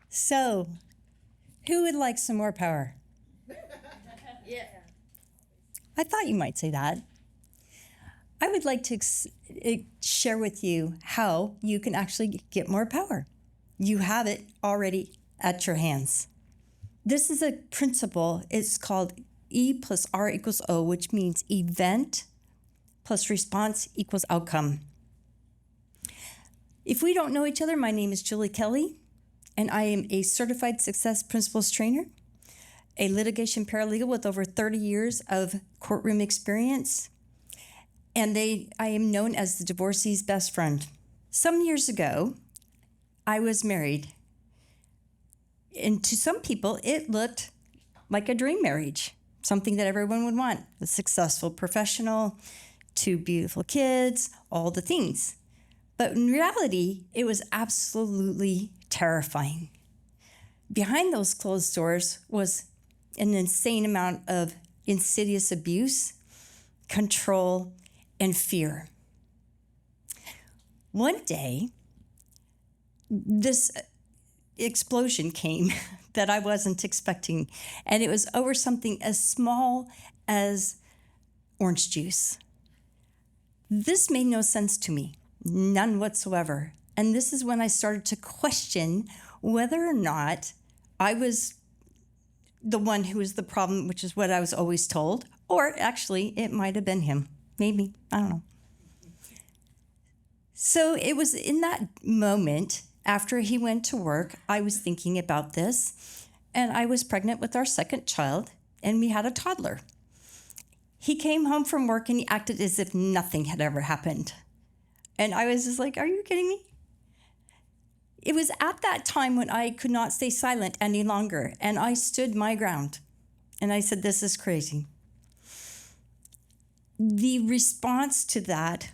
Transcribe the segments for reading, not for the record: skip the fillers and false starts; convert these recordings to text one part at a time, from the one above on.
So, who would like some more power? Yeah. I thought you might say that. I would like to share with you how you can actually get more power. You have it already at your hands. This is a principle. It's called E plus R equals O, which means event plus response equals outcome. If we don't know each other, my name is Julie Kelly, and I am a certified success principles trainer, a litigation paralegal with over 30 years of courtroom experience, and I am known as the divorcee's best friend. Some years ago, I was married, and to some people, it looked like a dream marriage, something that everyone would want, a successful professional, 2 beautiful kids, all the things. But in reality, it was absolutely terrifying. Behind those closed doors was an insane amount of insidious abuse, control, and fear. One day, this explosion came that I wasn't expecting, and it was over something as small as orange juice. This made no sense to me, none whatsoever. And this is when I started to question whether or not I was the one who was the problem, which is what I was always told, or actually it might have been him. Maybe, I don't know. So it was in that moment, after he went to work, I was thinking about this, and I was pregnant with our second child, and we had a toddler. He came home from work and he acted as if nothing had ever happened. And I was just like, are you kidding me? It was at that time when I could not stay silent any longer, and I stood my ground. And I said, this is crazy. The response to that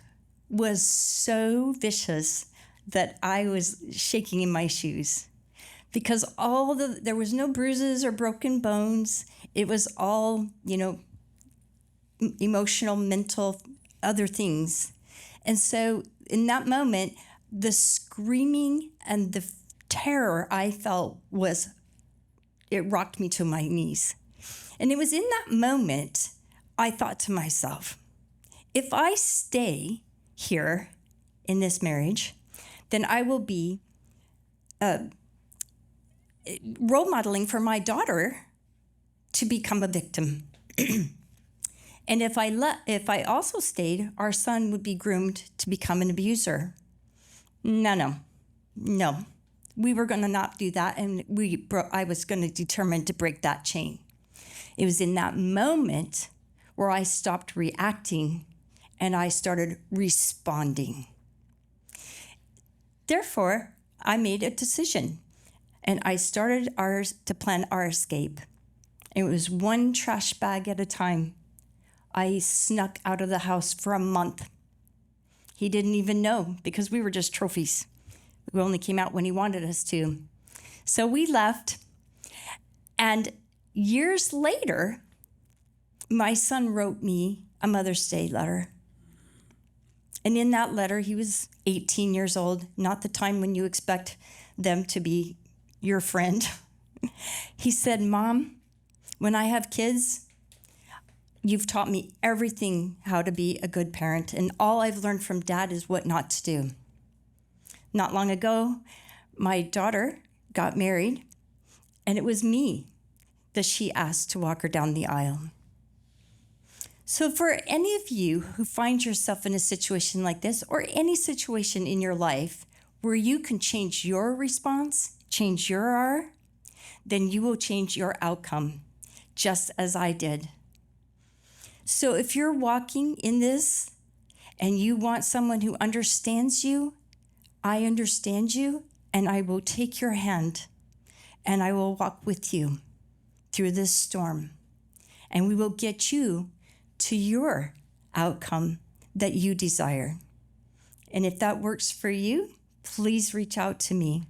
was so vicious that I was shaking in my shoes, because there was no bruises or broken bones. It was all, emotional, mental, other things. And so in that moment, the screaming and the terror I felt it rocked me to my knees. And it was in that moment, I thought to myself, if I stay here in this marriage, then I will be role modeling for my daughter to become a victim. And if I also stayed, our son would be groomed to become an abuser. No. We were going to not do that, and I was going to determine to break that chain. It was in that moment where I stopped reacting and I started responding. Therefore, I made a decision, and I started to plan our escape. It was one trash bag at a time. I snuck out of the house for a month. He didn't even know, because we were just trophies. We only came out when he wanted us to. So we left, and years later, my son wrote me a Mother's Day letter. And in that letter, he was 18 years old, not the time when you expect them to be your friend. He said, Mom, when I have kids, you've taught me everything how to be a good parent, and all I've learned from Dad is what not to do. Not long ago, my daughter got married, and it was me that she asked to walk her down the aisle. So for any of you who find yourself in a situation like this, or any situation in your life where you can change your response, change your R, then you will change your outcome, just as I did. So if you're walking in this and you want someone who understands you, I understand you, and I will take your hand and I will walk with you through this storm, and we will get you to your outcome that you desire. And if that works for you, please reach out to me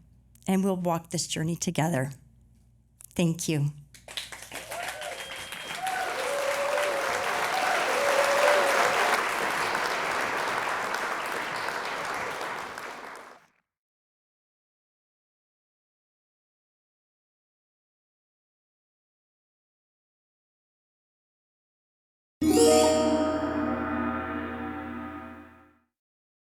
and we'll walk this journey together. Thank you. you.